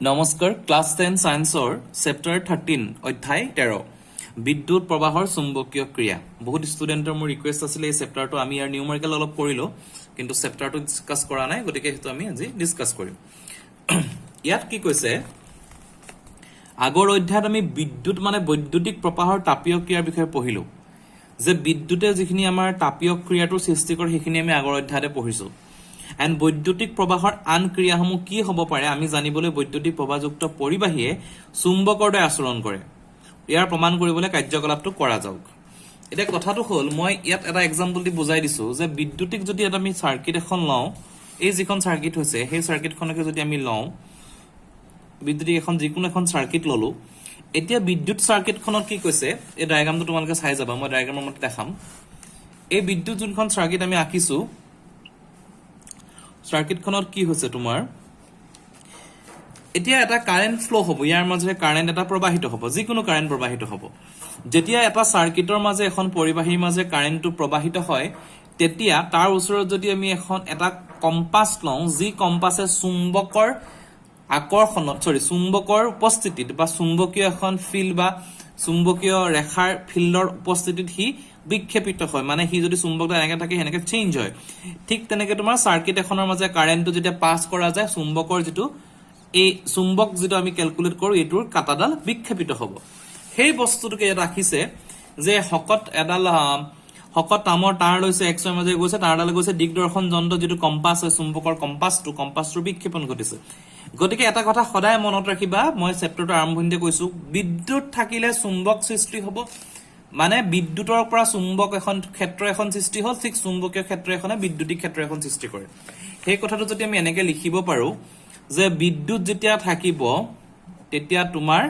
নমস্কাৰ class 10 সায়েন্সৰ chapter 13 অধ্যায় 13 বিদ্যুৎ প্ৰবাহৰ চুম্বকীয় ক্ৰিয়া বহুত ষ্টুডেন্টৰ মোৰ ৰিকুৱেষ্ট আছিল এই চেপ্টাৰটো আমি ইয়াৰ নিউমেৰিকেল অলপ কৰিলো কিন্তু চেপ্টাৰটো ডিসকাস কৰা নাই গতিকে হেতু আমি আজি ডিসকাস কৰিম ইয়াত কি কৈছে আগৰ অধ্যায়ত আমি বিদ্যুৎ মানে বৈদ্যুতিক প্ৰবাহৰ তাপীয় ক্ৰিয়াৰ বিষয়ে পঢ়িলো যে বিদ্যুতে যিখিনি আমাৰ তাপীয় ক্ৰিয়াটো সৃষ্টি কৰে সেইখিনি আমি আগৰ অধ্যায়তে পঢ়িছো And বৈদ্যুতিক প্ৰবাহৰ আন ক্ৰিয়াসমূহ কি হ'ব পাৰে আমি জানিবলৈ বৈদ্যুতিক প্ৰবাহযুক্ত পৰিবাহীয়ে চুম্বকৰ দৰে আচৰণ কৰে ইয়াৰ প্ৰমাণ কৰিবলৈ কাৰ্যকলাপটো কৰা যাওক এতিয়া কথাটো হ'ল মই ইয়াত এটা এক্সাম্পল দি বুজাই দিছো যে বিদ্যুতিক যদি এটা আমি সাৰ্কিট এখন লওঁ এই যিখন সাৰ্কিট হৈছে সেই সাৰ্কিটখনকে যদি আমি লওঁ বিদ্যুতিক এখন যিকোনো এখন সাৰ্কিট ললো এতিয়া বিদ্যুৎ সাৰ্কিটখনত কি কৈছে এই ডায়াগ্ৰামটো তোমালোকে চাই যাবা মই ডায়াগ্ৰামৰ মতে দেখাম এই বিদ্যুৎ যোনখন সাৰ্কিট আমি আঁকিছো সাৰ্কিট খনত কি হৈছে তোমাৰ এতিয়া এটা কাৰেন্ট ফ্লো হ'ব ইয়াৰ মাজে কাৰেন্ট এটা প্ৰবাহিত হ'ব যিকোনো কাৰেন্ট প্ৰবাহিত হ'ব যেতিয়া এটা সাৰ্কিটৰ মাজে এখন পৰিবাহীৰ মাজে কাৰেন্টটো প্ৰবাহিত হয় তেতিয়া তাৰ ওচৰত যদি আমি এখন এটা কম্পাস লওঁ যি কম্পাসে চুম্বকৰ আকৰ্ষণত চুম্বকৰ উপস্থিতিত বা চুম্বকীয় এখন ফিল্ড বা চুম্বকীয় ৰেখাৰ ফিল্ডৰ উপস্থিতিত হি বিক্ষেপিত হয় মানে হি যদি চুম্বকটা এনেকে থাকে হেনেকে চেঞ্জ হয় ঠিক তেনেকে তোমাৰ সাৰ্কিট এখনৰ মাজে কাৰেন্টটো যেতিয়া পাস কৰা যায় চুম্বকৰ যেটো এই চুম্বক যেটো আমি ক্যালকুলেট কৰো এটোৰ কাটাডাল বিক্ষেপিত হ'ব সেই বস্তুটোকে এটা ৰাখিছে যে হকত এডাল হকত তামৰ তাৰ লৈছে এক্সৰ মাজে গৈছে তাৰডাল গৈছে দিগদৰ্শন যন্ত্ৰ যেটো কম্পাস হয় চুম্বকৰ কম্পাসটো বিক্ষেপণ ঘটিছে গতিকে এটা কথা সদায় মনত ৰাখিবা মই চেপ্টাৰটো আৰম্ভণিতে কৈছো বিদ্যুৎ থাকিলে চুম্বক সৃষ্টি হ'ব মানে বিদ্যুতৰ পৰা চুম্বক এখন ক্ষেত্ৰ এখন সৃষ্টি হ'ল ঠিক চুম্বকীয় ক্ষেত্ৰ এখনে বিদ্যুতিক ক্ষেত্ৰ এখন সৃষ্টি কৰে সেই কথাটো যদি আমি এনেকে লিখিব পাৰো যে বিদ্যুৎ যেতিয়া থাকিব তেতিয়া তোমাৰ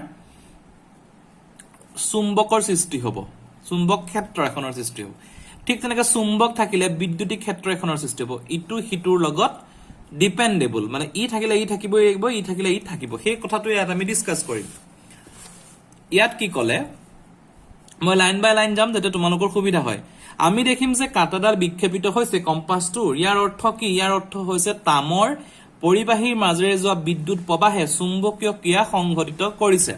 চুম্বকৰ সৃষ্টি হ'ব চুম্বক ক্ষেত্ৰ এখনৰ সৃষ্টি হ'ব ঠিক তেনেকে চুম্বক থাকিলে বিদ্যুতিক ক্ষেত্ৰ এখনৰ সৃষ্টি হ'ব ইটো হিটোৰ লগত ডিপেন্ডেবল মানে ই থাকিলে ই থাকিবই লাগিব ই থাকিলে ই থাকিব সেই কথাটো ইয়াত আমি ডিসকাস কৰিম ইয়াত কি ক'লে মই লাইন বাই লাইন যাম যেতে তোমালোকৰ সুবিধা হয় আমি দেখিম যে কাটাডাল বিক্ষেপিত হৈছে কম্পাসটোৰ ইয়াৰ অৰ্থ কি ইয়াৰ অৰ্থ হৈছে তামৰ পৰিবাহীৰ মাজেৰে যোৱা বিদ্যুৎ প্ৰবাহে চুম্বকীয় ক্ৰিয়া সংঘটিত কৰিছে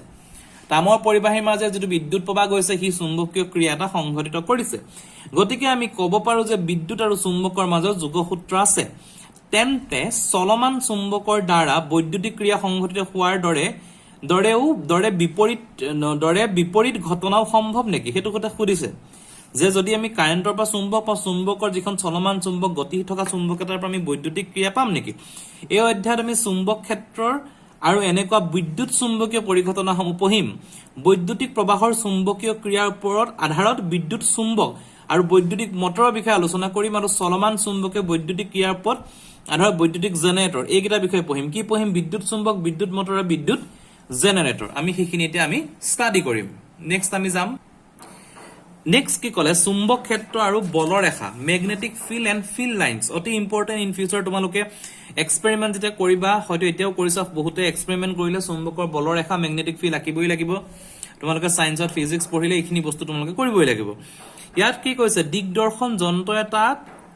তামৰ পৰিবাহীৰ মাজে যেটো বিদ্যুৎ প্ৰবাহ গৈছে হি চুম্বকীয় ক্ৰিয়া এটা সংঘটিত কৰিছে গতিকে আমি ক'ব পাৰো যে বিদ্যুৎ আৰু চুম্বকৰ মাজত যোগসূত্ৰ আছে তেন্তে চলমান চুম্বকৰ দ্বাৰা বৈদ্যুতিক ক্ৰিয়া সংঘটিত হোৱাৰ দৰে বিপৰীত ঘটনাও সম্ভৱ নেকি হেতু কথা সুধিছে যে যদি আমি কাৰেন্টৰ পৰা চুম্বকৰ যিখন চলমান চুম্বক গতি থকা চুম্বক এটাৰ পৰা আমি বৈদ্যুতিক ক্ৰিয়া পাম নেকি এই অধ্যায়ত আমি চুম্বক ক্ষেত্ৰৰ আৰু এনেকুৱা বিদ্যুৎ চুম্বকীয় পৰিঘটনাসমূহ পঢ়িম বৈদ্যুতিক প্ৰবাহৰ চুম্বকীয় ক্ৰিয়াৰ ওপৰত আধাৰত বিদ্যুৎ চুম্বক আৰু বৈদ্যুতিক মটৰৰ বিষয়ে আলোচনা কৰিম আৰু চলমান চুম্বকীয় বৈদ্যুতিক ক্ৰিয়াৰ ওপৰত আধাৰত বৈদ্যুতিক জেনাৰেটৰ এইকেইটা বিষয়ে পঢ়িম কি পঢ়িম বিদ্যুৎ চুম্বক বিদ্যুৎ মটৰ আৰু বিদ্যুৎ জেনাৰেটৰ আমি সেইখিনি এতিয়া আমি ষ্টাডি কৰিম নেক্সট আমি যাম নেক্সট কি ক'লে চুম্বক ক্ষেত্ৰ আৰু বলৰ ৰেখা magnetic field and field lines অতি ইম্পৰ্টেন্ট ইন ফিউচাৰ তোমালোকে এক্সপেৰিমেন্ট যেতিয়া কৰিবা হয়তো এতিয়াও কৰিছা বহুতে এক্সপেৰিমেন্ট কৰিলে চুম্বকৰ বলৰ ৰেখা ম্যাগনেটিক ফিল্ড আঁকিবই লাগিব তোমালোকে সায়েন্সত ফিজিক্স পঢ়িলে এইখিনি বস্তু তোমালোকে কৰিবই লাগিব ইয়াত কি কৈছে দিগদৰ্শন যন্ত্ৰ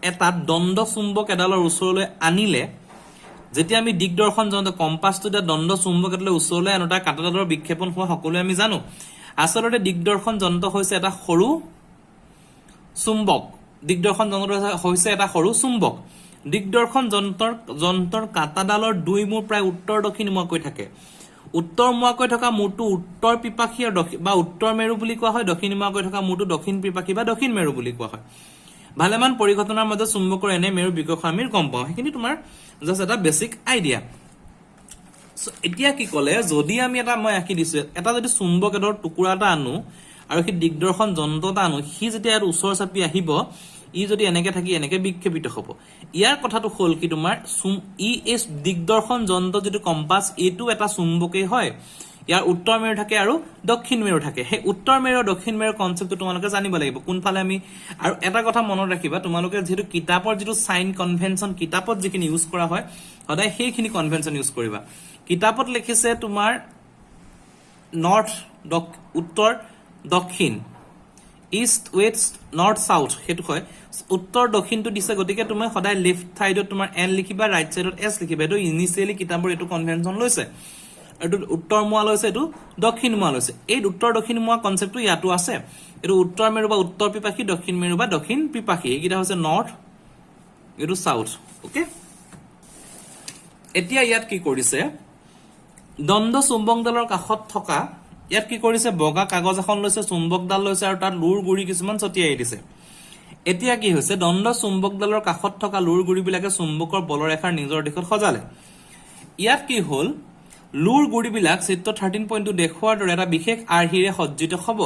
এটা দণ্ড চুম্বক এডালৰ ওচৰলৈ আনিলে যেতিয়া আমি দিগদৰ্শন যন্ত্ৰ কম্পাসটো দণ্ড চুম্বক এডালৰ ওচৰলৈ আনোতা কাটাডালৰ বিক্ষেপণ হোৱা সকলোৱে আমি জানো আসলতে দিগদৰ্শন যন্ত্ৰ হৈছে এটা সৰু চুম্বক দিগদৰ্শন যন্ত্ৰ হৈছে এটা সৰু চুম্বক দিগদৰ্শন যন্ত্ৰৰ কাটাডালৰ দুই মূৰ প্ৰায় উত্তৰ দক্ষিণমুৱাকৈ থাকে উত্তৰমুৱাকৈ থকা মূৰটো উত্তৰ পিপাখী বা উত্তৰ মেৰু বুলি কোৱা হয় দক্ষিণমুৱাকৈ থকা মূৰটো দক্ষিণ পিপাখী বা দক্ষিণ মেৰু বুলি কোৱা হয় ভালেমান পৰিঘটনাৰ মাজত চুম্বকৰ এনে মেৰু বিকৰ্ষণ আমি গম পাওঁ সেইখিনি তোমাৰ জাস্ট এটা বেসিক আইডিয়া এতিয়া কি ক'লে যদি আমি এটা মই আঁকি দিছো এটা যদি চুম্বক এডৰ টুকুৰা এটা আনো আৰু কি দিগদৰ্শন যন্ত্ৰ এটা আনো হি যেতিয়া ইয়াৰ ওচৰ চাপি আহিব ই যদি এনেকে থাকি এনেকে বিক্ষেপিত হ'ব ইয়াৰ কথাটো হ'ল কি তোমাৰ দিগদৰ্শন যন্ত্ৰ যেটো কম্পাস এটো এটা চুম্বকেই হয় ইয়াৰ উত্তৰ মেৰু থাকে আৰু দক্ষিণ মেৰু থাকে হে উত্তৰ মেৰু আৰু দক্ষিণ মেৰু কনসেপ্টটো তোমালোকে জানিব লাগিব কোনফালে আমি আৰু এটা কথা মনত ৰাখিবা তোমালোকে যেটো কিতাপৰ যেটো সাইন কনভেনশন কিতাপত যিখিনি ইউজ কৰা হয় সদায় সেইখিনি কনভেনশন ইউজ কৰিবা কিতাপত লিখিছে তোমাৰ নৰ্থ উত্তৰ দক্ষিণ ইষ্ট ওয়েস্ট নৰ্থ সাউথ হেতু হয় উত্তৰ দক্ষিণটো দিছে গতিকে তুমি সদায় লেফট সাইডত তোমাৰ এন লিখিবা ৰাইট সাইডত এস লিখিবা এটো ইনিশিয়ালি কিতাপৰ এটো কনভেনশন লৈছে এটো উত্তৰ মুৱা লৈছে এটো দক্ষিণ মুৱা লৈছে এই উত্তৰ দক্ষিণ মুৱা কনসেপ্টটো ইয়াতো আছে এটো উত্তৰ মেৰু বা উত্তৰ পিপাখী দক্ষিণ মেৰু বা দক্ষিণ পিপাখী এইকিটা হৈছে নৰ্থ এটো সাউথ ওকে এতিয়া ইয়াত কি কৰিছে দণ্ড চুম্বকডালৰ কাষত থকা ইয়াত কি কৰিছে বগা কাগজ এখন লৈছে চুম্বকডাল লৈছে আৰু তাত লুৰ গুৰি কিছুমান ছটিয়াই দিছে এতিয়া কি হৈছে দণ্ড চুম্বকডালৰ কাষত থকা লুৰ গুৰিবিলাকে চুম্বকৰ বলৰেখাৰ নিজৰ দিশত সজালে ইয়াত কি হ'ল লুৰ গুৰিবিলাক চিত্ৰ 13.2 দেখুৱাৰ দৰে এটা বিশেষ আৰ্হিৰে সজ্জিত হ'ব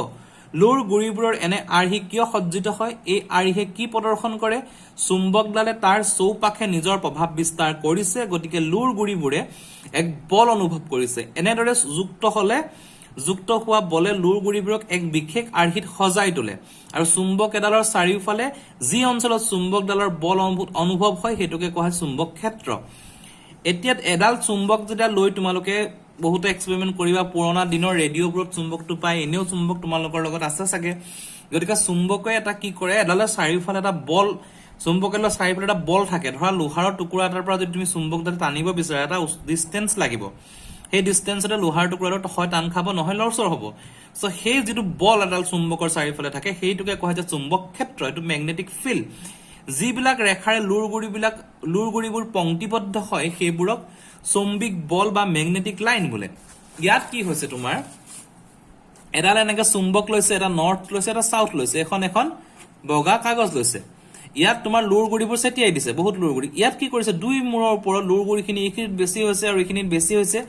লুৰ গুৰিবোৰৰ এনে আৰ্হি কিয় সজ্জিত হয় এই আৰ্হিয়ে কি প্ৰদৰ্শন কৰে চুম্বকডালে তাৰ চৌপাশে নিজৰ প্ৰভাৱ বিস্তাৰ কৰিছে গতিকে লুৰ গুৰিবোৰে এক বল অনুভৱ কৰিছে এনেদৰে যুক্ত হোৱা বলে লুৰ গুৰিবোৰক এক বিশেষ আৰ্হিত সজাই তোলে আৰু চুম্বক এডালৰ চাৰিওফালে যি অঞ্চলত চুম্বকডালৰ বল অনুভৱ হয় হেতুকে কোৱা হয় চুম্বক ক্ষেত্ৰ এতিয়া এডাল চুম্বক যেটা লৈ তোমালোকে বহুত এক্সপেৰিমেন্ট কৰিবা পুৰণা দিনৰ ৰেডিঅ'বোৰত চুম্বকটো পাই এনেও চুম্বক তোমালোকৰ লগত আছে সাকে গতিকে চুম্বকে এটা কি কৰে এডালে চাৰিওফালে এটা বল চুম্বকেলৰ চাৰিওফালে এটা বল থাকে ধৰা লোহাৰৰ টুকুৰা এটাৰ পৰা যদি তুমি চুম্বকডাল টানিব বিচাৰা এটা ডিসটেন্স লাগিব সেই ডিসটেন্সতে লোহাৰ টুকুৰাটো হয় টান খাব নহয় লৰচৰ হ'ব সো সেই যেটো বল এডাল চুম্বকৰ চাৰিওফালে থাকে সেইটোকে কোৱা হয় চুম্বক ক্ষেত্ৰ এটো ম্যাগনেটিক ফিল্ড যিবিলাক ৰেখাৰে লুৰ গুৰিবোৰ পংক্তিবদ্ধ হয় সেইবোৰক চুম্বিক বল বা ম্যাগনেটিক লাইন বোলে ইয়াত কি হৈছে তোমাৰ এডাল এনেকে চুম্বক লৈছে এটা নৰ্থ লৈছে এটা সাউথ লৈছে এখন বগা কাগজ লৈছে ইয়াত তোমাৰ লুৰ গুৰিবোৰ সেটিয়াই দিছে বহুত লুৰ গুৰি ইয়াত কি কৰিছে দুই মূৰৰ ওপৰত লুৰ গুৰিখিনি এইখিনিত বেছি হৈছে আৰু এইখিনিত বেছি হৈছে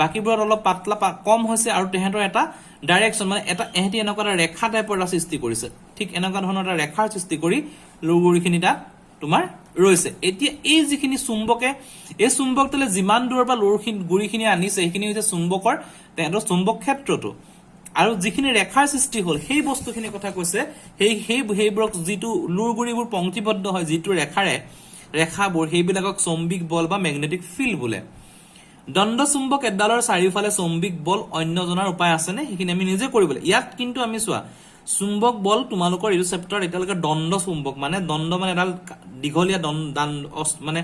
বাকিবোৰত অলপ পাতলা কম হৈছে আৰু তেহেতৰ এটা ডাইৰেকশন মানে এটা এহেতি এনেকুৱা এটা ৰেখা টাইপৰ এটা সৃষ্টি কৰিছে ঠিক এনেকুৱা ধৰণৰ এটা ৰেখাৰ সৃষ্টি কৰি লুৰ গুৰিখিনি তাত তোমাৰ ৰৈছে এতিয়া এই যিখিনি চুম্বকে এই চুম্বকতলে যিমান দূৰৰ পৰা লুৰ গুৰিখিনি আনিছে এইখিনি হৈছে চুম্বকৰ তেহেতৰ চুম্বক ক্ষেত্ৰটো আৰু যিখিনি ৰেখাৰ সৃষ্টি হল সেই বস্তুখিনি কথা কৈছে সেইবোৰক যিটো লুৰ গুৰিবোৰ পংক্তিবদ্ধ হয় যিটো ৰেখাবোৰ সেইবিলাকক চুম্বিক বল বা ম্যাগনেটিক ফিল্ড বোলে দণ্ড চুম্বক এডালৰ চাৰিওফালে চুম্বিক বল অন্য জনাৰ উপায় আছে নে সেইখিনি আমি নিজে কৰিবলৈ ইয়াত কিন্তু আমি চোৱা চুম্বক বল তোমালোকৰ এই চেপ্টাৰ এটালৈকে দণ্ড চুম্বক মানে দণ্ড মানে এডাল দীঘলীয়া মানে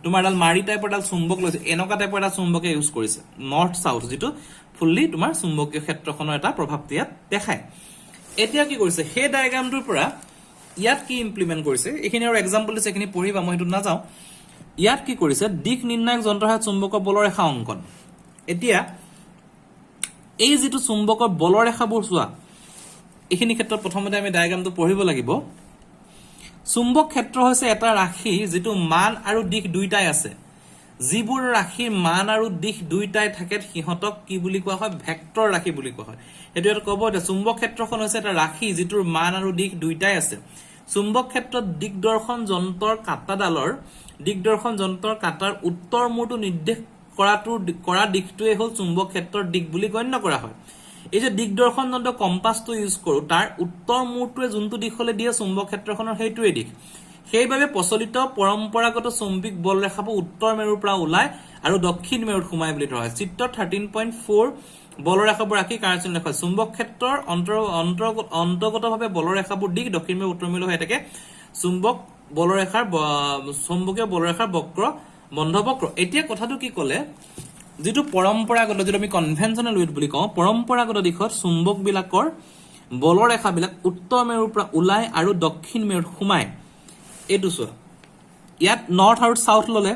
তোমাৰ এডাল মাৰি টাইপৰ এডাল চুম্বক লৈছে এনেকুৱা টাইপৰ এটা চুম্বকে ইউজ কৰিছে নৰ্থ সাউথ যেটো ফুললি তোমাৰ চুম্বকীয় ক্ষেত্ৰখনৰ এটা প্ৰভাৱ ইয়াত দেখায় এতিয়া কি কৰিছে সেই ডায়াগ্ৰামটোৰ পৰা ইয়াত কি ইমপ্লিমেন্ট কৰিছে এইখিনি আৰু এক্সাম্পল দিছে এইখিনি পঢ়িবা মই হেতু না যাও ইয়াত কি কৰিছে দিক নিৰ্ণায়ক যন্ত্ৰৰ চুম্বকৰ বলৰ ৰেখা অংকন এতিয়া এই যেটো চুম্বকৰ বলৰ ৰেখাবোৰ চোৱা এইখিনি ক্ষেত্ৰত প্ৰথমতে আমি ডায়াগ্ৰামটো পঢ়িব লাগিব চুম্বক ক্ষেত্ৰ হৈছে এটা ৰাশি যেটো মান আৰু দিশ দুইটাই আছে যিবোৰ ৰাশিৰ মান আৰু দিশ দুইটাই থাকে সিহঁতক কি বুলি কোৱা হয় ভেক্টৰ ৰাশি বুলি কোৱা হয় এটো এটা ক'ব এটা চুম্বক ক্ষেত্ৰখন হৈছে এটা ৰাশি যিটোৰ মান আৰু দিশ দুইটাই আছে চুম্বক ক্ষেত্ৰত দিগদৰ্শন যন্ত্ৰৰ কাটাৰ উত্তৰ মূৰটো নিৰ্দেশ কৰা দিশটোৱে হ'ল চুম্বক ক্ষেত্ৰৰ দিশ বুলি গণ্য কৰা হয় এই যে দিগদৰ্শন যন্ত্ৰ কম্পাসটো ইউজ কৰো তাৰ উত্তৰ মূৰটোৱে যোনটো দিশলৈ দিয়ে চুম্বক ক্ষেত্ৰখনৰ সেইটোৱে দিশ সেইবাবে প্ৰচলিত পৰম্পৰাগত চুম্বিক বল ৰেখাবোৰ উত্তৰ মেৰুৰ পৰা ওলাই আৰু দক্ষিণ মেৰুত সোমাই বুলি ধৰা হয় চিত্ৰ 13.4 বলৰ ৰেখাবোৰ আকি কাৰ্যন ৰেখা চুম্বক ক্ষেত্ৰৰ অন্তৰ্গতভাৱে বলৰ ৰেখাবোৰ দিশ দক্ষিণ মেৰু উত্তৰ মেৰু হৈ থাকে চুম্বকীয় বলৰেখাৰ বক্ৰ বন্ধ বক্ৰ এতিয়া কথাটো কি ক'লে যেটো পৰম্পৰাগত যেটো আমি কনভেনশনাল উইথ বুলি কওঁ পৰম্পৰাগত দিশত চুম্বক বিলাকৰ বলৰেখা বিলাক উত্তৰ মেৰুৰ পৰা ওলাই আৰু দক্ষিণ মেৰুত সোমায় এটো চোৱা ইয়াত নৰ্থ আৰু সাউথ ললে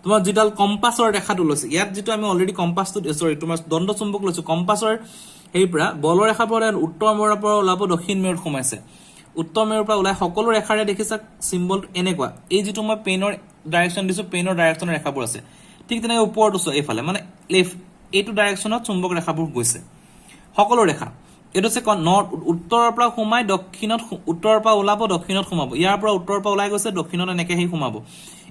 তোমাৰ যেডাল কম্পাসৰ ৰেখাটো লৈছে ইয়াত যেটো আমি অলৰেডি কম্পাসটো তোমাৰ দণ্ড চুম্বক লৈছো কম্পাসৰ হেই পৰা বলৰেখাবোৰ উত্তৰ মেৰুৰ পৰা ওলাব দক্ষিণ মেৰুত সোমাইছে উত্তৰ মেৰুৰ পৰা ওলাই সকলো ৰেখাৰে দেখিছা সিম্বল এনেকুৱা এই যেটো মই পেনৰ ডাইৰেকশন দিছো পেনৰ ডাইৰেকশনৰ ৰেখাবোৰ আছে ঠিক তেনেকৈ ওপৰটো চোৱা এইফালে মানে লেফট এইটো ডাইৰেকশনত চুম্বক ৰেখাবোৰ গৈছে সকলো ৰেখা এটো সে নৰ্থ উত্তৰৰ পৰা সোমাই দক্ষিণত উত্তৰৰ পৰা ওলাব দক্ষিণত সোমাব ইয়াৰ পৰা উত্তৰৰ পৰা ওলাই গৈছে দক্ষিণত এনেকৈ হেই সোমাব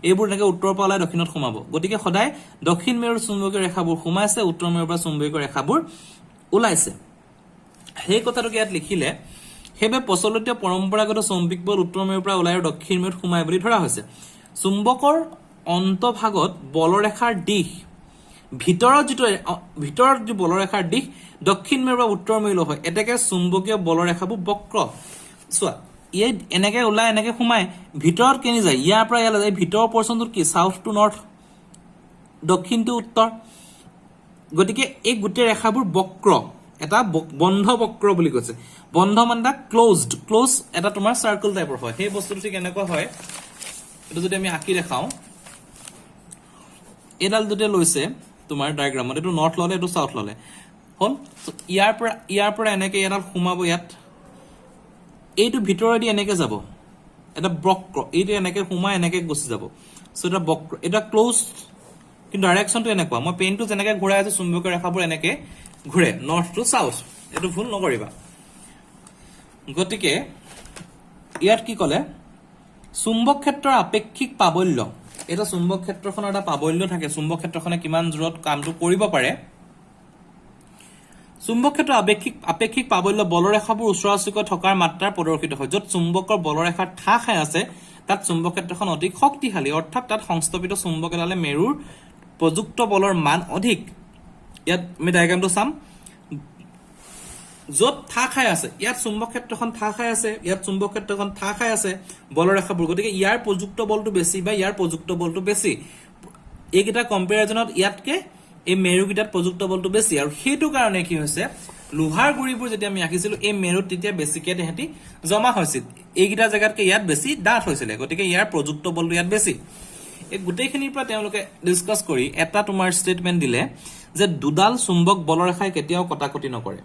এইবোৰ এনেকৈ উত্তৰৰ পৰা ওলাই দক্ষিণত সোমাব গতিকে সদায় দক্ষিণ মেৰুৰ চুম্বকীয় ৰেখাবোৰ সোমাইছে উত্তৰ মেৰুৰ পৰা চুম্বকীয় ৰেখাবোৰ ওলাইছে সেই কথাটো ইয়াত লিখিলে হেবে প্ৰচলিত পৰম্পৰাগত চুম্বিক বল উত্তৰ মেৰুৰ পৰা ওলাই আৰু দক্ষিণ মেৰুত সোমাই বুলি ধৰা হৈছে চুম্বকৰ অন্তভাগত বলৰেখাৰ দিশ ভিতৰত যে বলৰেখাৰ দিশ দক্ষিণ মেৰু বা উত্তৰ মেৰুলৈ হয় এটাকে চুম্বকীয় বলৰেখাবোৰ বক্ৰ চোৱা এই এনেকে ওলাই এনেকে সোমাই ভিতৰত কেনি যায় ইয়াৰ পৰা ইয়ালৈ যায় ভিতৰৰ পৰ্চনটো কি সাউথ টু নৰ্থ দক্ষিণ টু উত্তৰ গতিকে এই গোটেই ৰেখাবোৰ বক্ৰ এটা বন্ধ বক্ৰ বুলি কৈছে বন্ধ মানে ক্লোজ এটা তোমাৰ সাৰ্কেল টাইপৰ হয় সেই বস্তুটো ঠিক এনেকুৱা হয় এটো যদি আমি আঁকি দেখাও এডাল যদি লৈছে তোমাৰ ডায়াগ্ৰামত এটো নৰ্থ ললে এটো সাউথ ললে হল ইয়াৰ পৰা এনেকে এডাল সোমাব ইয়াত এইটো ভিতৰেদি এনেকে যাব এটা বক্ৰ এইটো এনেকে সোমাই এনেকে গুছি যাব সো এটা বক্ৰ এটা ক্লোজ কিন্তু ডাইৰেকশনটো এনেকুৱা মই পেনটো যেনেকে ঘূৰাই আছে চুম্বকীয় ৰেখাবোৰ এনেকে ঘূৰে নৰ্থ টু সাউথ এটো ভুল নকৰিবা গতিকে ইয়াত কি কলে চুম্বক ক্ষেত্ৰৰ আপেক্ষিক প্ৰাবল্য এটা চুম্বক ক্ষেত্ৰখনৰ এটা প্ৰাবল্য থাকে চুম্বক ক্ষেত্ৰখনে কিমান জোৰত কামটো কৰিব পাৰে চুম্বক ক্ষেত্ৰৰ আপেক্ষিক প্ৰাবল্য বলৰেখাবোৰ ওচৰা-ওচৰিকৈ থকাৰ মাত্ৰাৰ প্ৰদৰ্শিত হয় যত চুম্বকৰ বলৰেখাৰ ঠাহ খাই আছে তাত চুম্বক ক্ষেত্ৰখন অধিক শক্তিশালী অৰ্থাৎ তাত সংস্থাপিত চুম্বক এডালে মেৰুৰ প্ৰযুক্ত বলৰ মান অধিক ইয়াত আমি ডায়াগ্ৰামটো চাম যত ঠাহ খাই আছে ইয়াত চুম্বক ক্ষেত্ৰখন ঠাহ খাই আছে ইয়াত চুম্বক ক্ষেত্ৰখন ঠাহ খাই আছে বলৰেখাবোৰ গতিকে ইয়াৰ প্ৰযুক্ত বলটো বেছি বা ইয়াৰ প্ৰযুক্ত বলটো বেছি এইকেইটা কম্পেৰিজনত ইয়াতকে এই মেৰুকিটাত প্ৰযুক্ত বলটো বেছি আৰু সেইটো কাৰণে কি হৈছে লোহাৰ গুৰিবোৰ যেতিয়া আমি আঁকিছিলো এই মেৰুত তেতিয়া বেছিকে তেহেতি জমা হৈছিল এইকেইটা জায়গাতকে ইয়াত বেছি ডাঠ হৈছিল গতিকে ইয়াৰ প্ৰযুক্ত বলটো ইয়াত বেছি এই গোটেইখিনিৰ পৰা তেওঁলোকে ডিসকাস কৰি এটা তোমাৰ ষ্টেটমেন্ট দিলে যে দুডাল চুম্বক বলৰেখাই কেতিয়াও কটাকটি নকৰে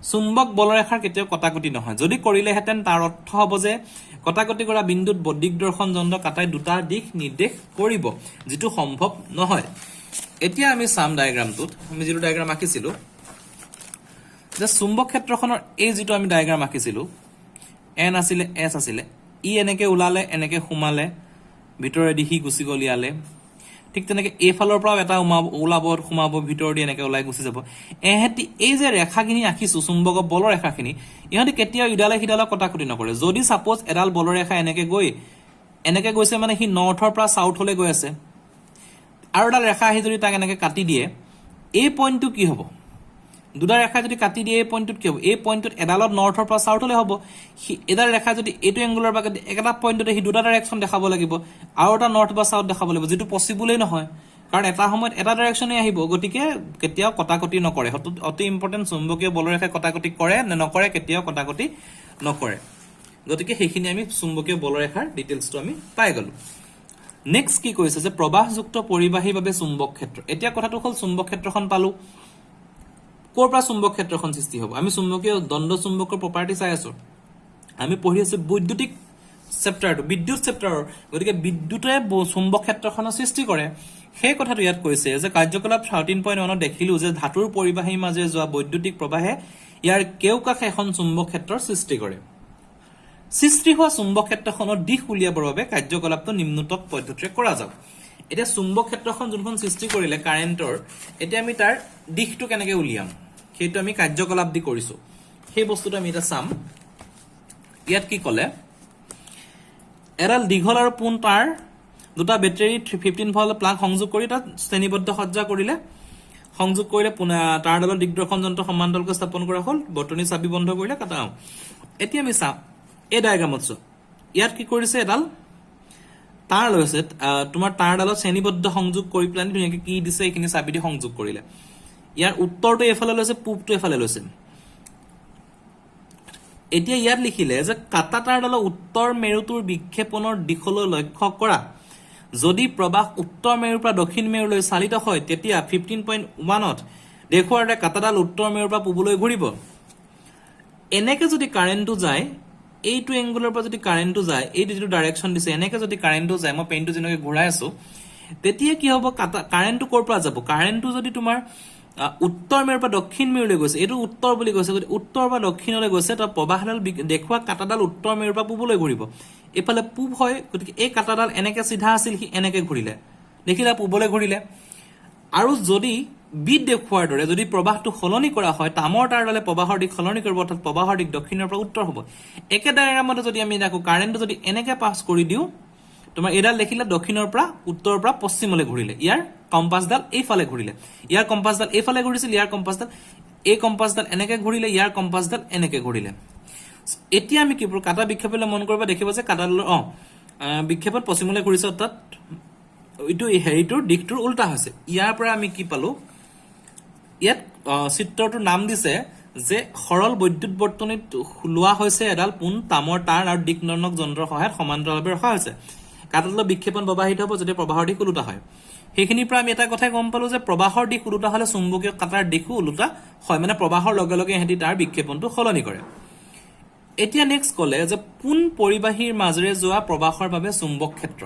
চুম্বক বলৰেখাৰ কেতিয়াও কটাকটি নহয় যদি কৰিলেহেঁতেন তাৰ অৰ্থ হ'ব যে কটাকটি কৰা বিন্দুত দিগদৰ্শন যন্ত্ৰ কাটাই দুটা দিশ নিৰ্দেশ কৰিব যেটো সম্ভৱ নহয় এতিয়া আমি সাম ডায়াগ্ৰামটোত আমি যেটো ডায়াগ্ৰাম আঁকিছিলো যে চুম্বক ক্ষেত্ৰখনৰ এই যেটো আমি ডায়াগ্ৰাম আঁকিছিলো n আছিলে s আছিলে ই এনেকে উলালে এনেকে সোমালে ভিতৰেদি হি গুছি গলিয়ালে ঠিক তেনেকে এই ফালৰ পৰা এটা উলাব সোমাব ভিতৰেদি এনেকে ওলাই গুছি যাব এহেতি এই যে ৰেখাখিনি আঁকিছো চুম্বক বলৰ ৰেখাখিনি ইহঁতি কেতিয়াও ইডালে হিডালে কটাকটি নকৰে যদি সাপোজ এডাল বলৰ ৰেখা এনেকে গৈছে মানে হি নৰ্থৰ পৰা সাউথলৈ গৈ আছে আৰু এডাল ৰেখা আহি যদি তাক এনেকে কাটি দিয়ে এই পইণ্টটো কি হ'ব দুটা ৰেখা যদি কাটি দিয়ে এই পইণ্টটোত কি হ'ব এই পইণ্টটোত এডালত নৰ্থৰ পৰা সাউথলৈ হ'ব এডাল ৰেখা যদি এইটো এংগুলৰ পৰা একটা পইণ্টতে হি দুটা ডাইৰেকশন দেখাব লাগিব আৰু এটা নৰ্থ বা সাউথ দেখাব লাগিব যেটো পসিবলই নহয় কাৰণ এটা সময়ত এটা ডাইৰেকশনে আহিব গতিকে কেতিয়াও কটাকটি নকৰে অতি ইম্পৰ্টেন্ট চুম্বকীয় বলৰেখাই কটাকটি কৰে নে নকৰে কেতিয়াও কটাকটি নকৰে গতিকে সেইখিনি আমি চুম্বকীয় বলৰেখাৰ ডিটেইলছটো আমি পাই গলো নেক্সট কি কৈছে যে প্ৰবাহযুক্ত পৰিবাহীৰ বাবে চুম্বক ক্ষেত্ৰ এতিয়া কথাটো হল চুম্বক ক্ষেত্ৰখন পালো কোৰ পৰা চুম্বক ক্ষেত্ৰখন সৃষ্টি হ'ব আমি চুম্বকীয় দ্বন্দ্ব চুম্বকৰ প্ৰপাৰ্টি চাই আছো আমি পঢ়ি আছো বৈদ্যুতিক চেপ্টাৰটো বিদ্যুৎ চেপ্টাৰৰ গতিকে বিদ্যুতে চুম্বক ক্ষেত্ৰখনৰ সৃষ্টি কৰে সেই কথাটো ইয়াত কৈছে যে কাৰ্যকলাপ 13.1 দেখিলো যে ধাতুৰ পৰিবাহীৰ মাজে যোৱা বৈদ্যুতিক প্ৰবাহে ইয়াৰ কেওকাষে এখন চুম্বক ক্ষেত্ৰৰ সৃষ্টি কৰে সৃষ্টি হোৱা চুম্বক ক্ষেত্ৰখনৰ দিশ উলিয়াবৰ বাবে কাৰ্যকলাপটো নিম্নতক পদ্ধতিৰে কৰা যাওক এটা চুম্বক ক্ষেত্ৰখন যোনখন সৃষ্টি কৰিলে কাৰেন্টৰ এতিয়া আমি তাৰ দিশটো কেনেকৈ উলিয়াম সেইটো আমি কাৰ্যকলাপ দি কৰিছো সেই বস্তুটো আমি এটা চাম ইয়াত কি ক'লে এডাল দীঘল আৰু পোন তাৰ দুটা বেটাৰী 15 ভোল্ট প্লাগ সংযোগ কৰি তাত শ্ৰেণীবদ্ধ সজ্জা কৰিলে সংযোগ কৰিলে তাৰ ডালৰ দিগদৰ্শন যন্ত্ৰ সমান্তৰালকৈ স্থাপন কৰা হ'ল বৰ্তনী চাবি বন্ধ কৰিলে কাটাও এতিয়া আমি চাম এই ডায়াগ্ৰামত ইয়াত কি কৰিছে এডাল তাৰ লৈছে তোমাৰ তাৰডালত শ্ৰেণীবদ্ধ সংযোগ কৰি প্লান ধুনিয়াকে কি দিছে এইখিনি চাবি দি সংযোগ কৰিলে ইয়াৰ উত্তৰটো এফালে লৈছে পূবটো এফালে লৈছে এতিয়া ইয়াত লিখিলে যে কাটা তাৰডালৰ উত্তৰ মেৰুটোৰ বিক্ষেপণৰ দিশলৈ লক্ষ্য কৰা যদি প্ৰবাহ উত্তৰ মেৰুৰ পৰা দক্ষিণ মেৰুলৈ চালিত হয় তেতিয়া 15.1ত দেখুৱাৰ দৰে কাটাডাল উত্তৰ মেৰুৰ পৰা পূবলৈ ঘূৰিব এনেকে যদি কাৰেন্টটো যায় এইটো এংগুলৰ পৰা যদি কাৰেন্টটো যায় এই যেটো ডাইৰেকশন দিছে এনেকে যদি কাৰেন্টটো যায় মই পেনটো যেনেকৈ ঘূৰাই আছো তেতিয়া কি হ'ব কাৰেন্টটো কৰ পৰা যাব কাৰেন্টটো যদি তোমাৰ উত্তৰ মেৰুৰ পৰা দক্ষিণ মেৰুলৈ গৈছে এইটো উত্তৰ বুলি কৈছে যদি উত্তৰ বা দক্ষিণলৈ গৈছে তো প্ৰবাহডাল দেখুৱা কাটাডাল উত্তৰ মেৰুৰ পৰা পূবলৈ ঘূৰিব এফালে পূব হয় গতিকে এই কাটাডাল এনেকে সিধা আছিল কি এনেকে ঘূৰিলে দেখিলা পূবলৈ ঘূৰিলে আৰু যদি বিদ দেখুৱাৰ দৰে যদি প্ৰবাহটো খলনি কৰা হয় তামৰ তাৰডালে প্ৰবাহৰ দিক খলনি কৰিব অৰ্থাৎ প্ৰবাহৰ দিক দক্ষিণৰ পৰা উত্তৰ হ'ব একে ডায়াগ্ৰামতে যদি আমি দেখো কাৰেন্টটো যদি এনেকে পাস কৰি দিও তোমাৰ এডাল দেখিলা দক্ষিণৰ পৰা উত্তৰৰ পৰা পশ্চিমলৈ ঘূৰিলে ইয়াৰ কম্পাসডাল এইফালে ঘূৰিলে ইয়াৰ কম্পাসডাল এইফালে ঘূৰিছিল ইয়াৰ কম্পাসডাল এই কম্পাসডাল এনেকে ঘূৰিলে ইয়াৰ কম্পাসডাল এনেকে ঘূৰিলে এতিয়া আমি কি কাটা বিক্ষেপলৈ মন কৰিব দেখিব যে কাটাডালৰ বিক্ষেপত পশ্চিমলৈ ঘূৰিছে অৰ্থাৎ ইটো হেৰিটোৰ দিকটোৰ উল্টা হৈছে ইয়াৰ পৰা আমি কি পালো ইয়াত চিত্ৰটোৰ নাম দিছে যে সৰল বৈদ্যুত বৰ্তনীত লোৱা হৈছে এডাল পোন তামৰ তাঁৰ আৰু দিক নিৰ্ণয়ক যন্ত্ৰৰ সহায়ত সমান্তৰালভাৱে ৰখা হৈছে কাটাডালত বিক্ষেপণ প্ৰবাহিত হ'ব যদি প্ৰবাহৰ দিশ ওলোটা হয় সেইখিনিৰ পৰা আমি এটা কথাই গম পালো যে প্ৰবাহৰ দিশ ওলোটা হলে চুম্বকীয় কাটাৰ দিশো ওলোটা হয় মানে প্ৰবাহৰ লগে লগে এহেঁতি তাৰ বিক্ষেপণটো সলনি কৰে এতিয়া নেক্সট কলে যে পোন পৰিবাহীৰ মাজেৰে যোৱা প্ৰবাহৰ বাবে চুম্বক ক্ষেত্ৰ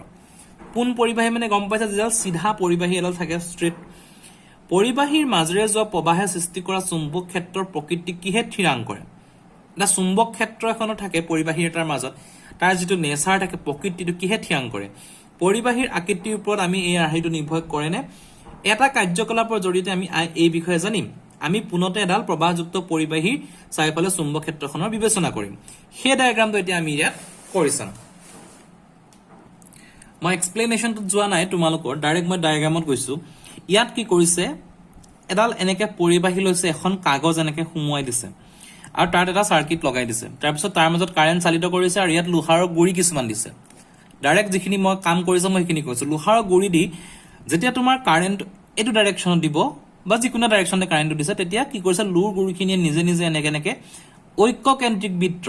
পোন পৰিবাহী মানে গম পাইছা যেডাল সিধা পৰিবাহী এডাল থাকে ষ্ট্ৰেট পৰিবাহীৰ মাজেৰে যোৱা প্ৰবাহে সৃষ্টি কৰা চুম্বক ক্ষেত্ৰৰ প্ৰকৃতি কিহে থিৰাং কৰে এটা চুম্বক ক্ষেত্ৰ এখনো থাকে পৰিবাহীৰ এটাৰ মাজত তাৰ যিটো নেচাৰ থাকে প্ৰকৃতিটো কিহে থিৰাং কৰে পৰিবাহীৰ আকৃতিৰ ওপৰত আমি এই আৰ্হিটো নিৰ্ভৰ কৰে নে এটা কাৰ্যকলাপৰ জৰিয়তে আমি এই বিষয়ে জানিম আমি পুনতে এডাল প্ৰবাহযুক্ত পৰিবাহীৰ চাৰিওফালে চুম্বক ক্ষেত্ৰখনৰ বিবেচনা কৰিম সেই ডায়াগ্ৰামটো এতিয়া আমি ইয়াত কৰি চাম মই এক্সপ্লেনেশ্যনটো যোৱা নাই তোমালোকৰ ডাইৰেক্ট মই ডায়াগ্ৰামত গৈছো ইয়াত কি কৰিছে এডাল এনেকে পৰিবাহী লৈছে এখন কাগজ এনেকে সুমুৱাই দিছে আৰু তাত এটা সাৰ্কিট লগাই দিছে তাৰপিছত তাৰ মাজত কাৰেণ্ট চালিত কৰিছে আৰু ইয়াত লোহাৰৰ গুৰি কিছুমান দিছে ডাইৰেক্ট যিখিনি মই কাম কৰিছো মই সেইখিনি কৈছো লোহাৰৰ গুৰি দি যেতিয়া তোমাৰ কাৰেণ্ট এইটো ডাইৰেকশ্যনত দিব বা যিকোনো ডাইৰেকশ্যনতে কাৰেণ্টটো দিছে তেতিয়া কি কৰিছে লোৰ গুৰিখিনিয়ে নিজে নিজে এনেকে ঐক্যকেন্দ্ৰিক বৃত্ত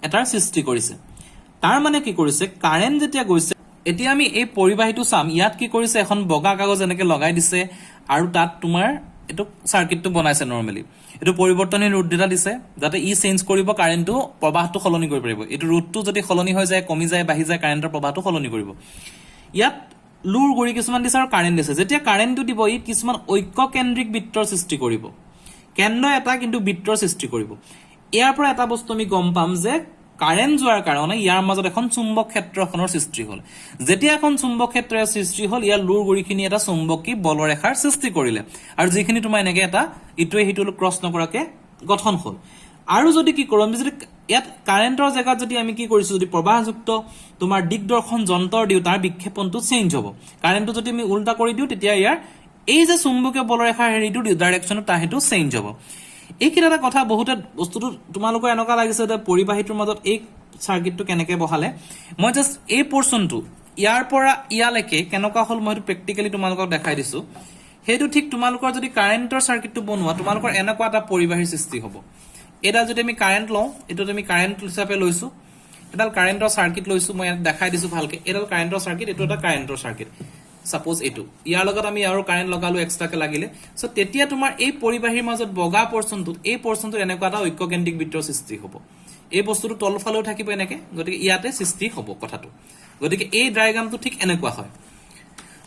এটাৰ সৃষ্টি কৰিছে তাৰ মানে কি কৰিছে কাৰেণ্ট যেতিয়া গৈছে এতিয়া আমি এই পৰিবাহীটো চাম ইয়াত কি কৰিছে এখন বগা কাগজ এনেকে লগাই দিছে আৰু তাত তোমাৰ এটো সাৰ্কিটটো বনাইছে নৰমালি এটো পৰিৱৰ্তনীয় ৰুট এটা দিছে যাতে ই চেঞ্জ কৰিব কাৰেণ্টটো প্ৰবাহটো সলনি কৰিব পাৰিব এটো ৰুটটো যদি সলনি হৈ যায় কমি যায় বাঢ়ি যায় কাৰেণ্টৰ প্ৰবাহটো সলনি কৰিব ইয়াত লুৰ গুৰি কিছুমান দিছে আৰু কাৰেণ্ট দিছে যেতিয়া কাৰেণ্টটো দিব ই কিছুমান ঐক্যকেন্দ্ৰিক বৃত্তৰ সৃষ্টি কৰিব কেন্দ্ৰ এটা কিন্তু বৃত্তৰ সৃষ্টি কৰিব ইয়াৰ পৰা এটা বস্তু আমি গম পাম যে কাৰেণ্ট যোৱাৰ কাৰণে ইয়াৰ মাজত এখন চুম্বক ক্ষেত্ৰখনৰ সৃষ্টি হ'ল যেতিয়া এখন চুম্বক ক্ষেত্ৰৰ সৃষ্টি হ'ল ইয়াৰ লুৰ গুৰিখিনি এটা চুম্বকী বলৰেখাৰ সৃষ্টি কৰিলে আৰু যিখিনি তোমাৰ এনেকে এটা ইটোৱে হিটোলৈ ক্ৰছ নকৰাকে গঠন হ'ল আৰু যদি কি কৰোঁ আমি যদি ইয়াত কাৰেণ্টৰ জায়গাত যদি আমি কি কৰিছো যদি প্ৰবাহযুক্ত তোমাৰ দিগদৰ্শন যন্ত্ৰ দিও তাৰ বিক্ষেপণটো চেঞ্জ হ'ব কাৰেণ্টটো যদি আমি উল্টা কৰি দিও তেতিয়া ইয়াৰ এই যে চুম্বকীয় বলৰেখাৰ হেৰিটো ডাইৰেকশ্যনত তা হেতু চেঞ্জ হ'ব এইখিনি এটা কথা বহুতে বস্তুটো তোমালোকৰ এনেকুৱা লাগিছে যে পৰিবাহীটোৰ মাজত এই সাৰ্কিটটো কেনেকে বহালে মই জাস্ট এই পোৰশনটো ইয়াৰ পৰা ইয়ালৈকে কেনেকুৱা হ'ল মই প্ৰেক্টিক্যালি তোমালোকক দেখাই দিছো হেতু ঠিক তোমালোকৰ যদি কাৰেণ্টৰ সাৰ্কিটটো বনোৱা তোমালোকৰ এনেকুৱা এটা পৰিবাহীৰ সৃষ্টি হ'ব এটা যদি আমি কাৰেণ্ট লওঁ এটো আমি কাৰেণ্ট হিচাপে লৈছো এডাল কাৰেণ্টৰ সাৰ্কিট লৈছো মই দেখাই দিছো ভালকে এডাল কাৰেণ্টৰ সাৰ্কিট এটো এটা কাৰেণ্টৰ সাৰ্কিট সাপোজ এটো ইয়াৰ লগত আমি আৰু কাৰেণ্ট লগালো এক্সট্ৰাকে লাগিলে সো তেতিয়া তোমাৰ এই পৰিবাহীৰ মাজত বগা পোৰশনটোত এই পোৰশনটোৰ এনেকুৱা এটা ঐক্যকেন্দ্ৰিক বৃত্তৰ সৃষ্টি হ'ব এই বস্তুটো তলফালেও থাকিব এনেকে গতিকে ইয়াতে সৃষ্টি হ'ব কথাটো গতিকে এই ডায়াগ্ৰামটো ঠিক এনেকুৱা হয়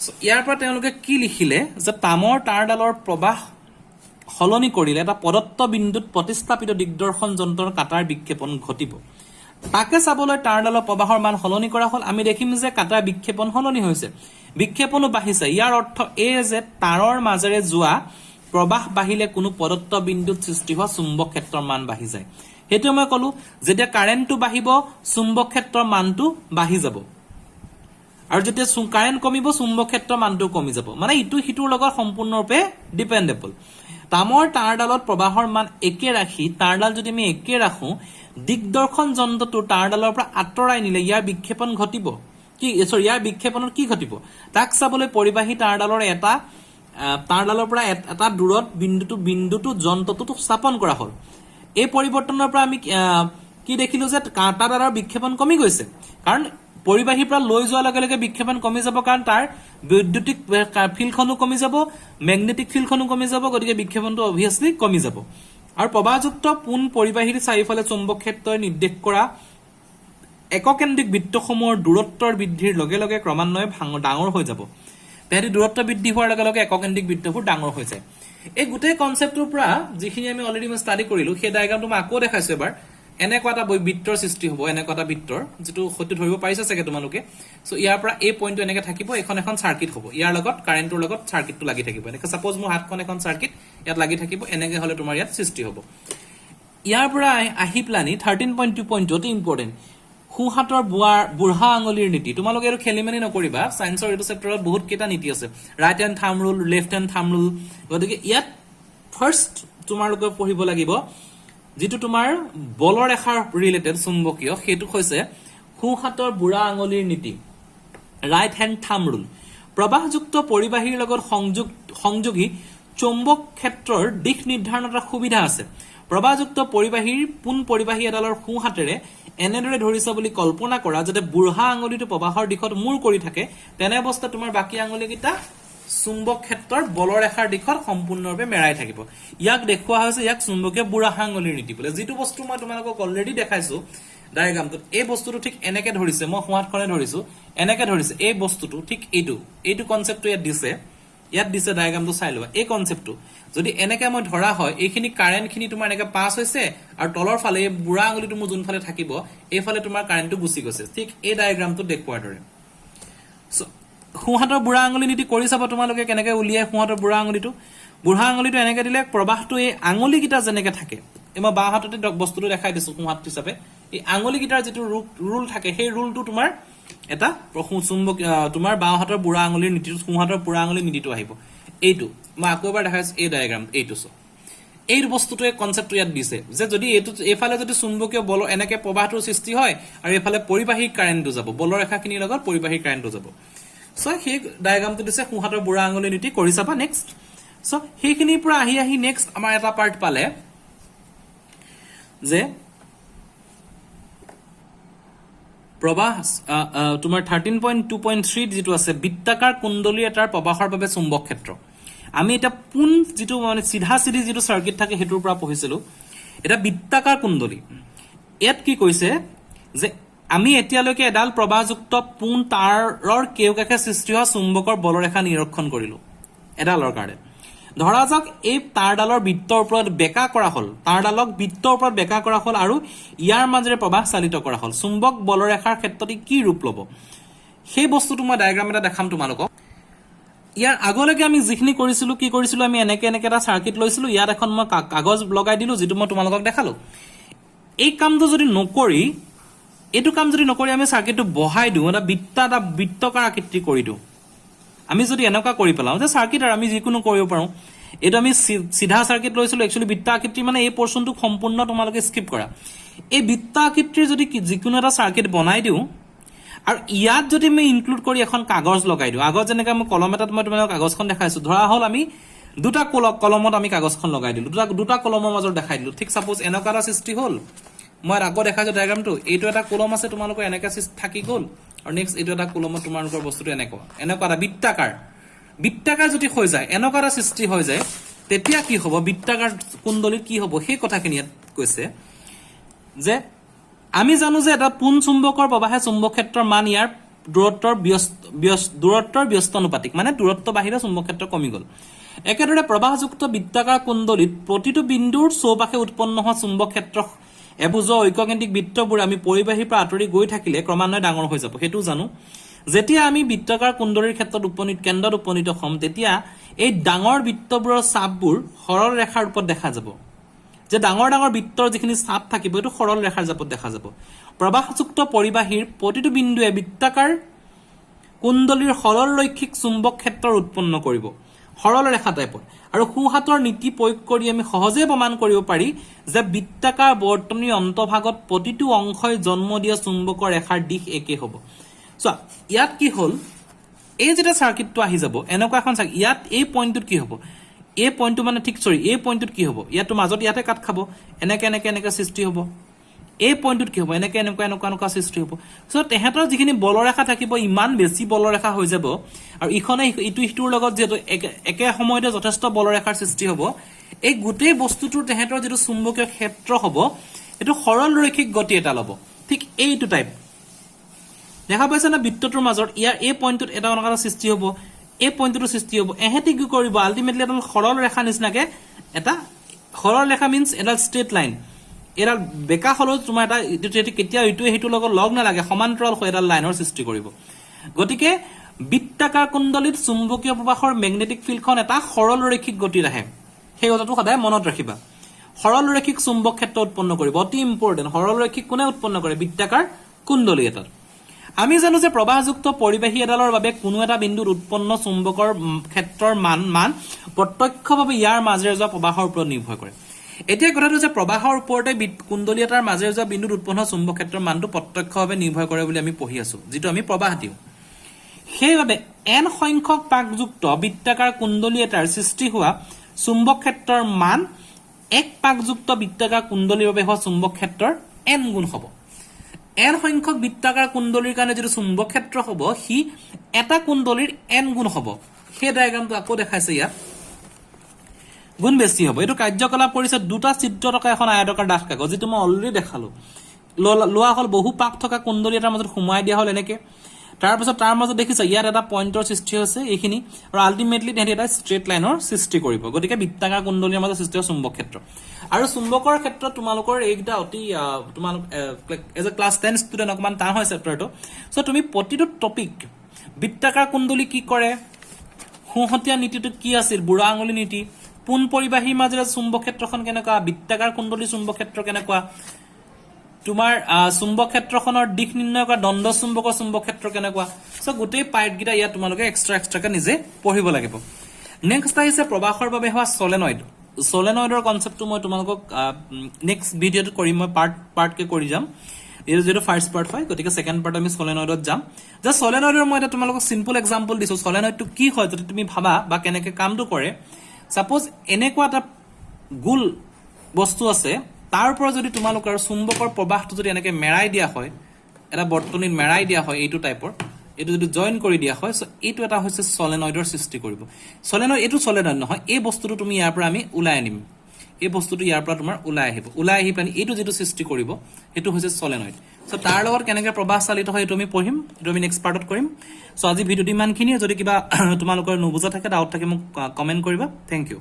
সো ইয়াৰ পৰা তেওঁলোকে কি লিখিলে যে তামৰ তাঁৰডালৰ প্ৰবাহ সলনি কৰিলে এটা পদত্ত বিন্দুত প্ৰতিস্থাপিত দিগদৰ্শন যন্ত্ৰৰ কাটাৰ বিক্ষেপণ ঘটিব তাকে চাবলৈ তাঁৰডালৰ প্ৰবাহৰ মান সলনি কৰা হ'ল আমি দেখিম যে কাটাৰ বিক্ষেপণ সলনি হৈছে বিক্ষেপণো বাঢ়িছে ইয়াৰ অৰ্থ এই যে তাঁৰৰ মাজেৰে যোৱা প্ৰবাহ বাঢ়িলে কোনো পদত্ত বিন্দুত সৃষ্টি হোৱা চুম্বক ক্ষেত্ৰৰ মান বাঢ়ি যায় হেতু মই কলো যেতিয়া কাৰেণ্টটো বাঢ়িব চুম্বক ক্ষেত্ৰৰ মানটো বাঢ়ি যাব আৰু যেতিয়া কাৰেণ্ট কমিব চুম্বক ক্ষেত্ৰৰ মানটো কমি যাব মানে ইটো হিটোৰ লগত সম্পূৰ্ণৰূপে ডিপেন্ডেবল তামৰ তাঁৰডালত প্ৰবাহৰ মান একে ৰাখি তাঁৰডাল যদি আমি একে ৰাখো দিগদৰ্শন যন্ত্ৰটো তাঁৰডালৰ পৰা আঁতৰাই নিলে ইয়াৰ বিক্ষেপণ ঘটিব কি সৰি ইয়াৰ বিক্ষেপণৰ কি ঘটিব তাক চাবলৈ পৰিবাহী তাঁৰডালৰ পৰা এটা দূৰত বিন্দুটো যন্ত্ৰটো স্থাপন কৰা হ'ল এই পৰিৱৰ্তনৰ পৰা আমি কি দেখিলো যে কাঁটাডালৰ বিক্ষেপণ কমি গৈছে কাৰণ পৰিবাহীৰ পৰা লৈ যোৱাৰ লগে লগে বিক্ষেপণ কমি যাব কাৰণ তাৰ বৈদ্যুতিক ফিল্ডখনো কমি যাব মেগনেটিক ফিল্ডখনো কমি যাব গতিকে বিক্ষেপণটো অবভিয়াসলি কমি যাব আৰু প্ৰবাহযুক্ত পোন পৰিবাহীৰ চাৰিওফালে চুম্বক ক্ষেত্ৰই নিৰ্দেশ কৰা এককেন্দ্ৰিক বৃত্তসমূহৰ দূৰত্বৰ বৃদ্ধিৰ লগে লগে ক্ৰমান্বয়ে ডাঙৰ হৈ যাব তেহেঁতি দূৰত্ব বৃদ্ধি হোৱাৰ লগে লগে এককেন্দ্ৰিক বৃত্তবোৰ ডাঙৰ হৈ যায় এই গোটেই কনসেপ্টৰ পৰা যিখিনি আমি অলৰেডি ষ্টাডি কৰিলো সেই ডায়াগ্ৰামটো মই আকৌ দেখাইছো এবাৰ এনেকুৱা এটা বৃত্তৰ সৃষ্টি হ'ব এনেকুৱা এটা বৃত্তৰ যেটো সত্য ধৰিব পাৰিছা চাগে তোমালোকে সো ইয়াৰ পৰা এই পইণ্টটো এনেকে থাকিব এখন সাৰ্কিট হ'ব ইয়াৰ লগত কাৰেণ্টৰ লগত সাৰ্কিটটো লাগি থাকিব এনেকে সাপোজ মোৰ হাতখন এখন সাৰ্কিট ইয়াত লাগি থাকিব এনেকে হলে তোমাৰ ইয়াত সৃষ্টি হ'ব ইয়াৰ পৰা আহি প্লানি 13.2 পইণ্ট অতি ইম্পৰ্টেন্ট খুহাতৰ বুঢ়া আঙুলিৰ নীতি তোমালোকে আৰু খেলিমেলি নকৰিবা সায়েন্সৰ এইটো চেপ্টাৰত বহুত কেইটা নীতি আছে right hand thumb rule left hand thumb rule গতিকে ইয়াত ফাৰ্স্ট তোমালোকে পঢ়িব লাগিব যেটো তোমাৰ বলৰেখাৰ ৰিলেটেড চুম্বকীয় হেতু হৈছে খুহাতৰ বুঢ়া আঙুলিৰ নীতি ৰাইট হ্যান্ড থাম্ব ৰুল প্ৰবাহযুক্ত পৰিবাহীৰ লগত সংযোগী চুম্বক ক্ষেত্ৰৰ দিশ নিৰ্ধাৰণৰ এটা সুবিধা আছে প্ৰবাহযুক্ত পৰিবাহীৰ পোন পৰিবাহী এডালৰ সোঁ হাতেৰে এনেদৰে ধৰিছা বুলি কল্পনা কৰা যাতে বুঢ়া আঙুলিটো প্ৰবাহৰ দিশত মূৰ কৰি থাকে তেনে অৱস্থাত তোমাৰ বাকী আঙুলিকেইটা চুম্বক ক্ষেত্ৰৰ বলৰেখাৰ দিশত সম্পূৰ্ণৰূপে মেৰাই থাকিব ইয়াক দেখুওৱা হৈছে ইয়াক চুম্বকীয় বুঢ়া আঙুলিৰ নীতি বোলে যিটো বস্তু মই তোমালোকক অলৰেডি দেখাইছো ডায়াগ্ৰামটোত এই বস্তুটো ঠিক এনেকে ধৰিছে মই সোঁহাতখনে ধৰিছো এনেকে ধৰিছে এই বস্তুটো ঠিক এইটো কনসেপ্টটো ইয়াত দিছে ডায়াগ্ৰামটো চাই লবা এই কনসেপ্টটো যদি এনেকে মই ধৰা হয় এইখিনি কাৰেণ্টখিনি তোমাৰ এনেকে পাস হৈছে আৰু তলৰ ফালে এই বুঢ়া আঙুলিটো মোৰ যোনফালে থাকিব এইফালে তোমাৰ কাৰেণ্টটো গুচি গৈছে ঠিক এই ডায়াগ্ৰামটো দেখুৱাৰ দৰে সোঁহাতৰ বুঢ়া আঙুলি নীতি কৰি চাব তোমালোকে কেনেকে উলিয়াই সোঁহাতৰ বুঢ়া আঙুলিটো এনেকে দিলে প্ৰবাহটো এই আঙুলিকেইটা যেনেকে থাকে মই বাওঁ হাততে বস্তুটো দেখাই দিছো সোঁহাত হিচাপে এই আঙুলিকেইটাৰ যিটো ৰুল থাকে সেই ৰুলটো তোমাৰ এটা চুম্বক তোমাৰ বাওঁ হাতৰ বুঢ়া আঙুলিৰ নীতিটো সোঁহাতৰ বুঢ়া আঙুলিৰ নীতিটো আহিব এইটো মই আকৌ এবাৰ দেখাইছো এই ডায়াগ্ৰাম এইটো এই বস্তুটোৱে কনসেপ্টটো ইয়াত দিছে যে যদি এইফালে যদি চুম্বকীয় বল এনেকে প্ৰবাহটোৰ সৃষ্টি হয় আৰু এইফালে পৰিবাহী কাৰেণ্টটো যাব বলৰ ৰেখাখিনিৰ লগত পৰিবাহী কাৰেণ্টটো যাব সো সেই ডায়াগ্ৰামটো দিছে সোঁহাতৰ বুঢ়া আঙুলিৰ নীতি কৰি চাবা নেক্সট সো সেইখিনিৰ পৰা আহি নেক্সট আমাৰ এটা পাৰ্ট পালে যে প্ৰবাহ তোমাৰ 13.2.3 যেটো আছে বৃত্তাকাৰ কুণ্ডলী এটাৰ প্ৰবাহৰ বাবে চুম্বক ক্ষেত্ৰ আমি এটা পুন যেটো মানে সিধা যেটো সাৰ্কিট থাকে হেতুৰ পৰা পঢ়িছিলো এটা বৃত্তাকাৰ কুণ্ডলী ইয়াত কি কৈছে যে আমি এতিয়ালৈকে এডাল প্ৰবাহযুক্ত পুন তাৰৰ কেউকাকে সৃষ্টি হোৱা চুম্বকৰ বলৰেখা নিৰীক্ষণ কৰিলো এডালৰ কাৰণে ধৰা যাওক এই তাৰডালৰ বৃত্তৰ ওপৰত বেকা কৰা হল তাৰডালক বৃত্তৰ ওপৰত বেকা কৰা হল আৰু ইয়াৰ মাজেৰে প্ৰবাহ চালিত কৰা হল চুম্বক বলৰেখাৰ ক্ষেত্ৰত কি ৰূপ লব সেই বস্তুটো মই ডায়াগ্ৰাম এটা দেখাম তোমালোকক ইয়াৰ আগলৈকে আমি যিখিনি কৰিছিলো কি কৰিছিলো আমি এনেকে এটা সাৰ্কিট লৈছিলো ইয়াত এখন মই কাগজ লগাই দিলো যেটো মই তোমালোকক দেখালো এই কামটো যদি নকৰি এটো কাম যদি নকৰি আমি সাৰ্কিটটো বহাই দিও এটা বৃত্তাকাৰ আকৃতি কৰি দিও আমি যদি এনেকা কৰি পেলাও যে সাৰ্কিট আৰু আমি যিকোনো কৰিব পাৰো এটো আমি সিধা সাৰ্কিট লৈছিলো একচুয়ালি বৃত্তা আকৃতি মানে এই পোৰশনটো সম্পূৰ্ণ তোমালোকে স্কিপ কৰা এই বৃত্তা আকৃতিৰ যদি যিকোনো এটা সাৰ্কিট বনাই দিও আৰু ইয়াত যদি আমি ইনক্লুড কৰি এখন কাগজ লগাই দিও আগত যেনেকা মই কলম এটাত মই তোমালোকক কাগজখন দেখাইছো ধৰা হল আমি দুটা কলমত আমি কাগজখন লগাই দিলো দুটা কলমৰ মাজৰ দেখাই দিলো ঠিক সাপোজ এনেকা এটা সৃষ্টি হল মই আকৌ দেখাইছো ডায়াগ্ৰামটো এইটো এটা কলম আছে তোমালোকৰ এনেকা থাকি গল আৰু নেক্সট এইটো এটা কলমত তোমালোকৰ বস্তুটো এনেকা এটা বৃত্তাকাৰ যদি হৈ যায় এনেকা এটা সৃষ্টি হৈ যায় তেতিয়া কি হ'ব বৃত্তাকাৰ কুণ্ডলীত কি হ'ব সেই কথাখিনি ইয়াত কৈছে যে আমি জানো যে এটা পুন চুম্বকৰ প্ৰবাহে চুম্বক ক্ষেত্ৰৰ মান ইয়াৰ দূৰত্বৰ ব্যস্তানুপাতিক মানে দূৰত্ব বাহিৰে চুম্বক ক্ষেত্ৰ কমি গল একেদৰে প্ৰবাহযুক্ত বৃত্তাকাৰ কুণ্ডলীত প্ৰতিটো বিন্দুৰ চৌপাশে উৎপন্ন হোৱা চুম্বক ক্ষেত্ৰ এবুজ ঐককেন্দ্ৰিক বৃত্তবোৰ আমি পৰিবাহীৰ পৰা আঁতৰি গৈ থাকিলে ক্ৰমান্বয়ে ডাঙৰ হৈ যাব হেতু জানো যেতিয়া আমি বৃত্তাকাৰ কুণ্ডলীৰ ক্ষেত্ৰত কেন্দ্ৰত উপনীত হ'ম তেতিয়া এই ডাঙৰ বৃত্তবোৰৰ চাপবোৰ সৰল ৰেখাৰ ৰূপত দেখা যাব যে ডাঙৰ বৃত্তৰ যিখিনি চাপ থাকিব এটো সৰল ৰেখাৰ জাপত দেখা যাব প্ৰবাহযুক্ত পৰিবাহীৰ প্ৰতিটো বিন্দুৱে বৃত্তাকাৰ কুণ্ডলীৰ সৰল ৰৈখিক চুম্বক ক্ষেত্ৰৰ উৎপন্ন কৰিব সৰল ৰেখা টাইপত আৰু সোঁহাতৰ নীতি প্ৰয়োগ কৰি আমি সহজে প্ৰমাণ কৰিব পাৰি যে বৃত্তাকাৰ বৰ্তনীৰ অন্তভাগত প্ৰতিটো অংশই জন্ম দিয়া চুম্বকৰ ৰেখাৰ দিশ একে হ'ব সো ইয়াত কি হল এই যেটা সাৰ্কিটটো আহি যাব এনেকুৱা এখন ইয়াত এই পইণ্টটোত কি হ'ব এই পইণ্টটো মানে ঠিক এই পইণ্টটোত কি হ'ব ইয়াত মাজত ইয়াতে কাট খাব এনেকে সৃষ্টি হ'ব এই পইণ্টটোত কি হ'ব এনেকুৱা সৃষ্টি হ'ব সো তেহেতৰ যিখিনি বলৰেখা থাকিব ইমান বেছি বলৰেখা হৈ যাব আৰু ইখনে ইটোৰ লগত যেটো একে সময়তে যথেষ্ট বলৰেখাৰ সৃষ্টি হ'ব এই গোটেই বস্তুটোৰ তেহেতৰ যেটো চুম্বকীয় ক্ষেত্ৰ হ'ব এটো সৰল ৰৈখিক গতি এটা ল'ব ঠিক এইটো টাইপ দেখা পাইছে না বৃত্তটোৰ মাজত ইয়াৰ এই পইণ্টটোত এটা অনকা সৃষ্টি হ'ব এই পইণ্টটোৰ সৃষ্টি হ'ব এহেতি কি কৰিব আলটিমেটলি এটা সৰল ৰেখা নিচিনাকে এটা সৰল ৰেখা মিন্স এটা ষ্ট্ৰেট লাইন এৰা বেকা হলো তোমাৰ এটা কেতিয়া ইটোৱে হেতু লগত লগ না লাগে সমান্তৰাল হৈ এটা লাইনৰ সৃষ্টি কৰিব গতিকে বৃত্তাকাৰ কুণ্ডলীত চুম্বকীয় প্ৰবাহৰ ম্যাগনেটিক ফিল্ডখন এটা সৰল ৰৈখিক গতি ৰাখে সেই কথাটো সদায় মনত ৰাখিবা সৰল ৰৈখিক চুম্বক ক্ষেত্ৰ উৎপন্ন কৰিব অতি ইম্পৰ্টেন্ট সৰল ৰৈখিক কোনে উৎপন্ন কৰে বৃত্তাকাৰ কুণ্ডলী এটা আমি জানো যে প্ৰবাহযুক্ত পৰিবাহী এডালৰ বাবে কোনো এটা বিন্দুত উৎপন্ন চুম্বকৰ ক্ষেত্ৰৰ মান প্ৰত্যক্ষভাৱে ইয়াৰ মাজেৰে যোৱা প্ৰবাহৰ ওপৰত নিৰ্ভৰ কৰে এতিয়া কথাটো যে প্ৰবাহৰ ওপৰতে কুণ্ডলী এটাৰ মাজেৰে যোৱা বিন্দুত উৎপন্ন চুম্বক ক্ষেত্ৰৰ মানটো প্ৰত্যক্ষভাৱে নিৰ্ভৰ কৰে বুলি আমি পঢ়ি আছো যেটো আমি প্ৰবাহ দিও সেইভাবে n সংখ্যক পাকযুক্ত বৃত্তাকাৰ কুণ্ডলী এটাৰ সৃষ্টি হোৱা চুম্বক ক্ষেত্ৰৰ মান এক পাকযুক্ত বৃত্তাকাৰ কুণ্ডলীৰ বাবে হোৱা চুম্বক ক্ষেত্ৰৰ n গুণ হ'ব n সংখ্যক বৃত্তাকাৰ কুণ্ডলীৰ কাৰণে যেটো চুম্বক ক্ষেত্ৰ হ'ব হি এটা কুণ্ডলীৰ n গুণ হ'ব সেই ডায়াগ্ৰামটো আকৌ দেখাইছে ইয়াত গুণ বেছি হ'ব এটো কাৰ্যকলাপ কৰিছে দুটা চিত্ৰ থকা এখন আয়তাকাৰ ডাঠ কাগজ যেটো মই অলৰেডি দেখালো লোৱা হল বহু পাক থকা কুণ্ডলী এটাৰ মাজত সুমাই দিয়া হল এনেকে তাৰ পাছত তাৰ মাজত দেখিছা ইয়াত এটা পইণ্টৰ সৃষ্টি হৈছে এইখিনি আৰু আলটিমেটলি তেহেঁতি এটা ষ্ট্ৰেট লাইনৰ সৃষ্টি কৰিব গতিকে বৃত্তাকাৰ কুণ্ডলীৰ মাজত সৃষ্টি হয় চুম্বক ক্ষেত্ৰ আৰু চুম্বকৰ ক্ষেত্ৰত তোমালোকৰ এইটা অতি তোমালোক এজ এ ক্লাছ 10 ষ্টুডেন্ট অকমান টান হয় চেপ্টাৰটো সো তুমি প্ৰতিটো টপিক বৃত্তাকাৰ কুণ্ডলী কি কৰে সোঁহতীয়া নীতিটো কি আছিল বুঢ়া আঙুলি নীতি পোন পৰিবাহীৰ মাজেৰে চুম্বক ক্ষেত্ৰখন কেনেকুৱা বৃত্তাকাৰ কুণ্ডলী চুম্বক ক্ষেত্ৰ কেনেকুৱা তোমাৰ চুম্বক ক্ষেত্ৰখনৰ দিশ নিৰ্ণয় কৰা দণ্ড চুম্বকৰ চুম্বক ক্ষেত্ৰ কেনেকুৱা সো গোটেই পাৰ্ট গিটা ইয়াত তোমালোকে এক্সট্ৰাকে নিজে পঢ়িব লাগিব নেক্সট আহিছে প্ৰবাহৰ বাবে হোৱা সলেনয়েডৰ কনসেপ্টটো মই তোমালোকক নেক্সট ভিডিঅ'ত কৰিম মই পাৰ্ট কে কৰি যাম এই যেটো ফাৰ্স্ট পাৰ্ট হয় গতিকে সেকেন্ড পাৰ্ট আমি সলেনয়েডত যাম যে সলেনয়েডৰ মই এটা তোমালোকক সিম্পল এক্সাম্পল দিছো সলেনয়েডটো কি হয় যদি তুমি ভাবা বা কেনেকে কামটো কৰে সাপোজ এনেকুৱা এটা গোল বস্তু আছে তাৰ ওপৰত যদি তোমালোকৰ চুম্বকৰ প্ৰবাহটো যদি এনেকে মেৰাই দিয়া হয় এটা বৰ্তনীত মেৰাই দিয়া হয় এইটো টাইপৰ এটো যদি জয়েন কৰি দিয়া হয় সো এইটো এটা হৈছে সলেনয়েডৰ সৃষ্টি কৰিব সলেনয়েড এটো সলেনয়েড নহয় এই বস্তুটো তুমি ইয়াৰ পৰা আমি উলাই আনিম এই বস্তুটো ইয়াৰ পৰা তোমাৰ উলাই আহি পানি এইটো যেটো সৃষ্টি কৰিব এটো হৈছে সলেনয়েড সো তাৰ লগত কেনেকৈ প্ৰবাহ চালিত হয় এটো আমি পঢ়িম এটো আমি নেক্সট পাৰ্টত কৰিম সো আজি ভিডিঅ'টো ইমানখিনিয়ে যদি কিবা তোমালোকৰ নুবুজা থাকে ডাউট থাকে মোক কমেন্ট কৰিবা থ্যাংক ইউ